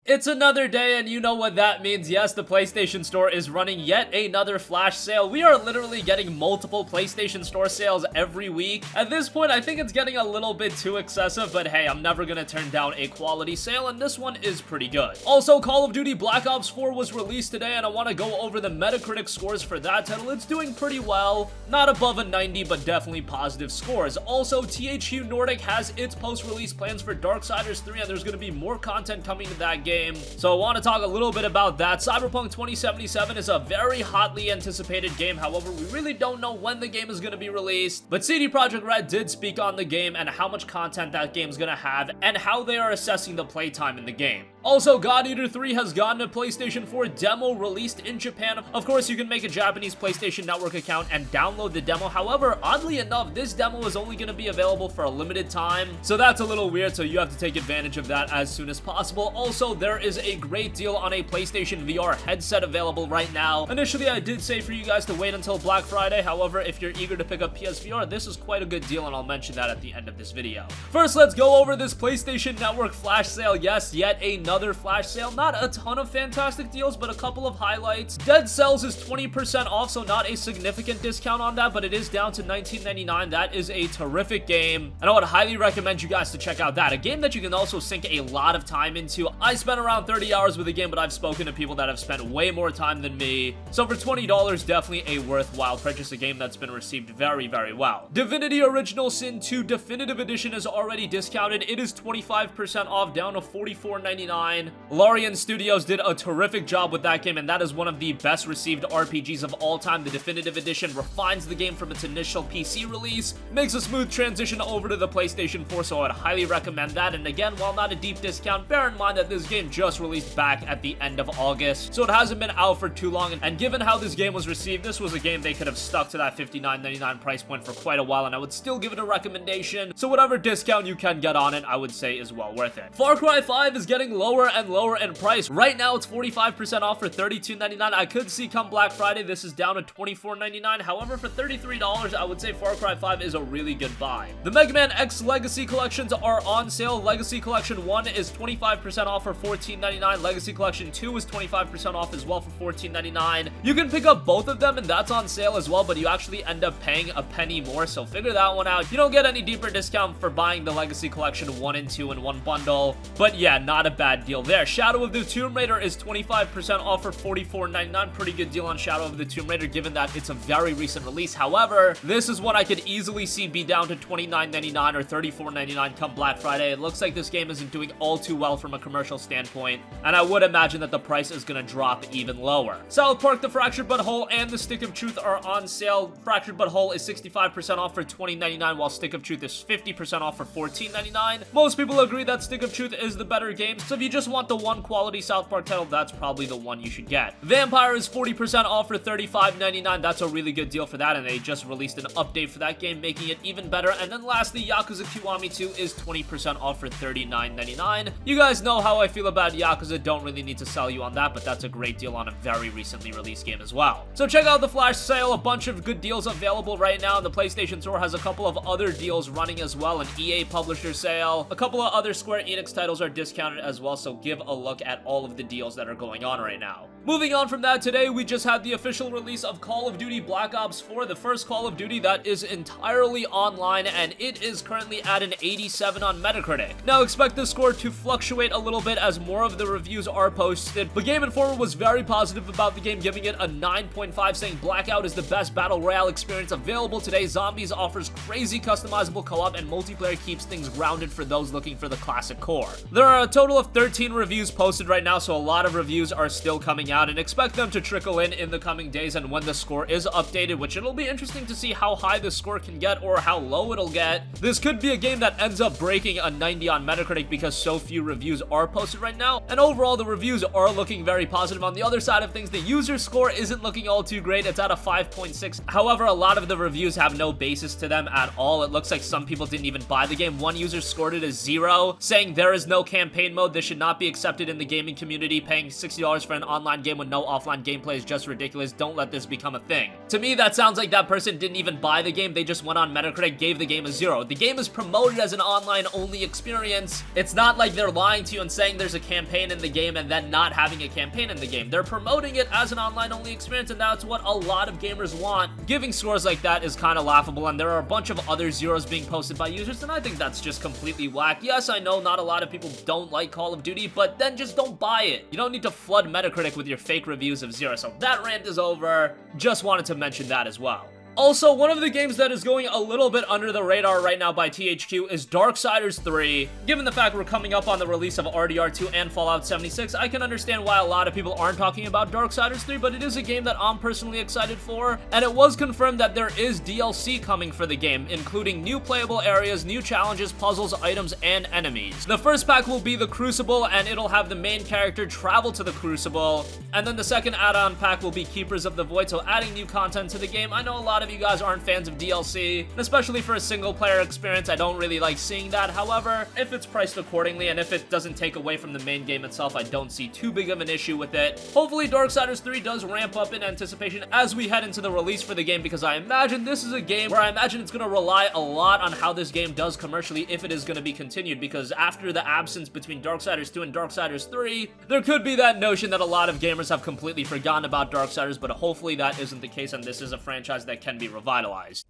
It's another day, and you know what that means. Yes, the PlayStation Store is running yet another flash sale. We are literally getting multiple PlayStation Store sales every week. At this point, I think it's getting a little bit too excessive, but hey, I'm never gonna turn down a quality sale, and this one is pretty good. Also, Call of Duty Black Ops 4 was released today, and I want to go over the Metacritic scores for that title. It's doing pretty well. Not above a 90, but definitely positive scores. Also, THQ Nordic has its post-release plans for Darksiders 3, and there's gonna be more content coming to that game. So I want to talk a little bit about that. Cyberpunk 2077 is a very hotly anticipated game. However, we really don't know when the game is going to be released. But CD Projekt Red did speak on the game and how much content that game is going to have and how they are assessing the playtime in the game. Also, God Eater 3 has gotten a PlayStation 4 demo released in Japan. Of course, you can make a Japanese PlayStation Network account and download the demo. However, oddly enough, this demo is only going to be available for a limited time. So that's a little weird, so you have to take advantage of that as soon as possible. Also, there is a great deal on a PlayStation VR headset available right now. Initially, I did say for you guys to wait until Black Friday. However, if you're eager to pick up PSVR, this is quite a good deal, and I'll mention that at the end of this video. First, let's go over this PlayStation Network flash sale. Yes, yet another flash sale. Not a ton of fantastic deals, but a couple of highlights. Dead Cells is 20% off, so not a significant discount on that, but it is down to $19.99. That is a terrific game, and I would highly recommend you guys to check out that. A game that you can also sink a lot of time into. I spent around 30 hours with the game, but I've spoken to people that have spent way more time than me. So for $20, definitely a worthwhile purchase, a game that's been received very, very well. Divinity Original Sin 2 Definitive Edition is already discounted. It is 25% off, down to $44.99. Larian Studios did a terrific job with that game, and that is one of the best received RPGs of all time. The Definitive Edition refines the game from its initial PC release, makes a smooth transition over to the PlayStation 4, so I would highly recommend that. And again, while not a deep discount, bear in mind that this game just released back at the end of August, so it hasn't been out for too long, and given how this game was received, this was a game they could have stuck to that $59.99 price point for quite a while, and I would still give it a recommendation. So whatever discount you can get on it, I would say is well worth it. Far Cry 5 is getting lower and lower in price. Right now, it's 45% off for $32.99. I could see come Black Friday, this is down to $24.99. However, for $33, I would say Far Cry 5 is a really good buy. The Mega Man X Legacy Collections are on sale. Legacy Collection 1 is 25% off for $14.99. Legacy Collection 2 is 25% off as well for $14.99. You can pick up both of them, and that's on sale as well, but you actually end up paying a penny more, so figure that one out. You don't get any deeper discount for buying the Legacy Collection 1 and 2 in one bundle, but yeah, not a bad deal there. Shadow of the Tomb Raider is 25% off for $44.99. Pretty good deal on Shadow of the Tomb Raider, given that it's a very recent release. However, this is one I could easily see be down to $29.99 or $34.99 come Black Friday. It looks like this game isn't doing all too well from a commercial standpoint, and I would imagine that the price is going to drop even lower. South Park: The Fractured But Whole and The Stick of Truth are on sale. Fractured But Whole is 65% off for $20.99, while Stick of Truth is 50% off for $14.99. Most people agree that Stick of Truth is the better game, so if you just want the one quality South Park title, that's probably the one you should get. Vampire is 40% off for $35.99. That's a really good deal for that, and they just released an update for that game, making it even better. And then lastly, Yakuza Kiwami 2 is 20% off for $39.99. You guys know how I feel about Yakuza, don't really need to sell you on that, but that's a great deal on a very recently released game as well. So check out the flash sale, a bunch of good deals available right now. The PlayStation Store has a couple of other deals running as well, an EA publisher sale. A couple of other Square Enix titles are discounted as well, so give a look at all of the deals that are going on right now. Moving on from that, today we just had the official release of Call of Duty Black Ops 4, the first Call of Duty that is entirely online, and it is currently at an 87 on Metacritic. Now expect the score to fluctuate a little bit as more of the reviews are posted, but Game Informer was very positive about the game, giving it a 9.5, saying Blackout is the best battle royale experience available today. Zombies offers crazy customizable co-op, and multiplayer keeps things grounded for those looking for the classic core. There are a total of 13 reviews posted right now, so a lot of reviews are still coming out, and expect them to trickle in the coming days and when the score is updated, which it'll be interesting to see how high the score can get or how low it'll get. This could be a game that ends up breaking a 90 on Metacritic because so few reviews are posted right now, and overall the reviews are looking very positive. On the other side of things, the user score isn't looking all too great. It's at a 5.6. However, a lot of the reviews have no basis to them at all. It looks like some people didn't even buy the game. One user scored it as 0, saying there is no campaign mode. This should not be accepted in the gaming community. Paying $60 for an online offline game with no offline gameplay is just ridiculous. Don't let this become a thing. To me, that sounds like that person didn't even buy the game. They just went on Metacritic, gave the game a 0. The game is promoted as an online-only experience. It's not like they're lying to you and saying there's a campaign in the game and then not having a campaign in the game. They're promoting it as an online-only experience, and that's what a lot of gamers want. Giving scores like that is kind of laughable, and there are a bunch of other zeros being posted by users, and I think that's just completely whack. Yes, I know not a lot of people don't like Call of Duty, but then just don't buy it. You don't need to flood Metacritic with your fake reviews of 0. So that rant is over. Just wanted to mention that as well. Also, one of the games that is going a little bit under the radar right now by THQ is Darksiders 3. Given the fact we're coming up on the release of RDR2 and Fallout 76, I can understand why a lot of people aren't talking about Darksiders 3, but it is a game that I'm personally excited for, and it was confirmed that there is DLC coming for the game, including new playable areas, new challenges, puzzles, items, and enemies. The first pack will be the Crucible, and it'll have the main character travel to the Crucible, and then the second add-on pack will be Keepers of the Void, so adding new content to the game. I know a lot of you guys aren't fans of DLC, and especially for a single player experience, I don't really like seeing that. However, if it's priced accordingly and if it doesn't take away from the main game itself, I don't see too big of an issue with it. Hopefully Darksiders 3 does ramp up in anticipation as we head into the release for the game, because I imagine this is a game where I imagine it's going to rely a lot on how this game does commercially if it is going to be continued, because after the absence between Darksiders 2 and Darksiders 3, there could be that notion that a lot of gamers have completely forgotten about Darksiders, but hopefully that isn't the case and this is a franchise that can be revitalized.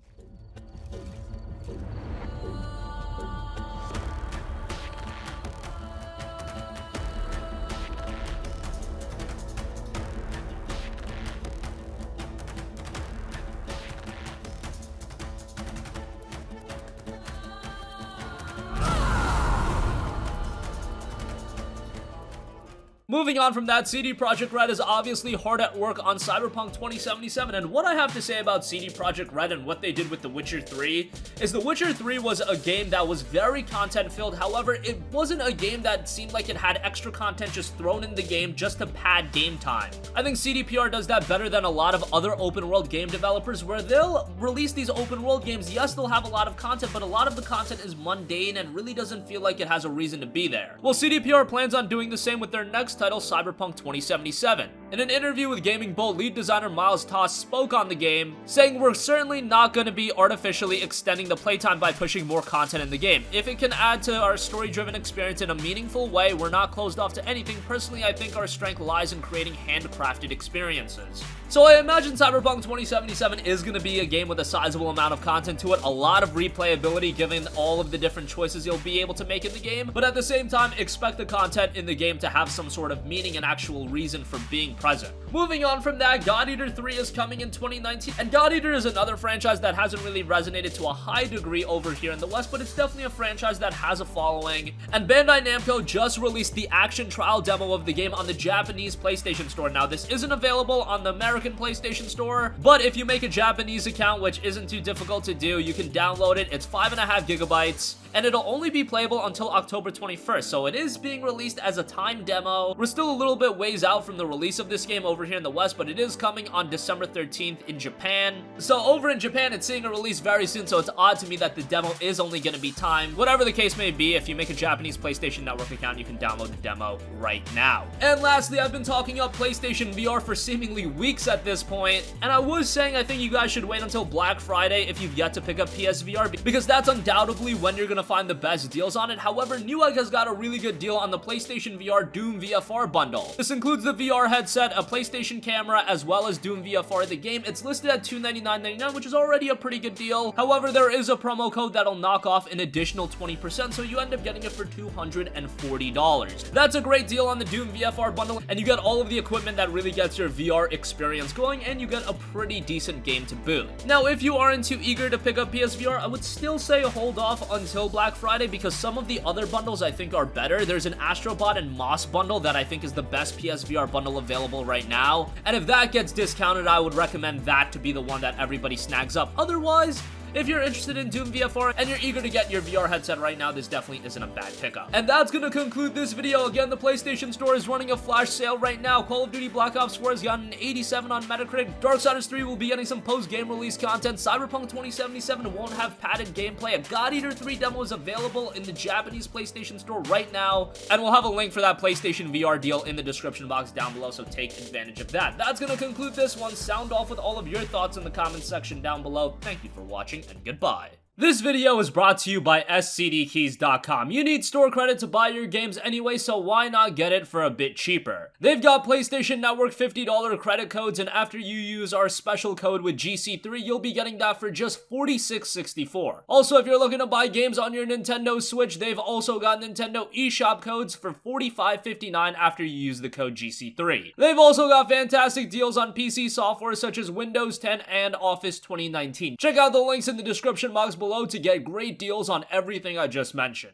Moving on from that, CD Projekt Red is obviously hard at work on Cyberpunk 2077, and what I have to say about CD Projekt Red and what they did with The Witcher 3 is The Witcher 3 was a game that was very content-filled. However, it wasn't a game that seemed like it had extra content just thrown in the game just to pad game time. I think CDPR does that better than a lot of other open-world game developers, where they'll release these open-world games. Yes, they'll have a lot of content, but a lot of the content is mundane and really doesn't feel like it has a reason to be there. Well, CDPR plans on doing the same with their next title, Cyberpunk 2077. In an interview with Gaming Bolt, lead designer Miles Toss spoke on the game, saying, "We're certainly not going to be artificially extending the playtime by pushing more content in the game. If it can add to our story-driven experience in a meaningful way, we're not closed off to anything. Personally, I think our strength lies in creating handcrafted experiences." So I imagine Cyberpunk 2077 is going to be a game with a sizable amount of content to it, a lot of replayability given all of the different choices you'll be able to make in the game, but at the same time, expect the content in the game to have some sort of meaning and actual reason for being present. Moving on from that, God Eater 3 is coming in 2019, and God Eater is another franchise that hasn't really resonated to a high degree over here in the West, but it's definitely a franchise that has a following, and Bandai Namco just released the action trial demo of the game on the Japanese PlayStation Store. Now, this isn't available on the American PlayStation Store, but if you make a Japanese account, which isn't too difficult to do, you can download it. It's 5.5 gigabytes, and it'll only be playable until October 21st, so it is being released as a timed demo. We're still a little bit ways out from the release of this game over here in the West, but it is coming on December 13th in Japan. So over in Japan, it's seeing a release very soon, so it's odd to me that the demo is only going to be timed. Whatever the case may be, if you make a Japanese PlayStation Network account, you can download the demo right now. And lastly, I've been talking up PlayStation VR for seemingly weeks at this point, and I was saying I think you guys should wait until Black Friday if you've yet to pick up PSVR, because that's undoubtedly when you're going to find the best deals on it. However, Newegg has got a really good deal on the PlayStation VR Doom VFR bundle. This includes the VR headset, a PlayStation camera, as well as Doom VFR the game. It's listed at $299.99, which is already a pretty good deal. However, there is a promo code that'll knock off an additional 20%, so you end up getting it for $240. That's a great deal on the Doom VFR bundle, and you get all of the equipment that really gets your VR experience going, and you get a pretty decent game to boot. Now, if you aren't too eager to pick up PSVR, I would still say hold off until Black Friday, because some of the other bundles I think are better. There's an Astrobot and Moss bundle that I think is the best PSVR bundle available right now, and if that gets discounted, I would recommend that to be the one that everybody snags up. Otherwise, if you're interested in Doom VFR and you're eager to get your VR headset right now, this definitely isn't a bad pickup. And that's gonna conclude this video. Again, the PlayStation Store is running a flash sale right now. Call of Duty Black Ops 4 has gotten an 87 on Metacritic. Darksiders 3 will be getting some post-game release content. Cyberpunk 2077 won't have padded gameplay. A God Eater 3 demo is available in the Japanese PlayStation Store right now, and we'll have a link for that PlayStation VR deal in the description box down below, so take advantage of that. That's gonna conclude this one. Sound off with all of your thoughts in the comments section down below. Thank you for watching, and goodbye. This video is brought to you by scdkeys.com. You need store credit to buy your games anyway, so why not get it for a bit cheaper? They've got PlayStation Network $50 credit codes, and after you use our special code with GC3, you'll be getting that for just $46.64. Also, if you're looking to buy games on your Nintendo Switch, they've also got Nintendo eShop codes for $45.59 after you use the code GC3. They've also got fantastic deals on PC software such as Windows 10 and Office 2019. Check out the links in the description box below to get great deals on everything I just mentioned.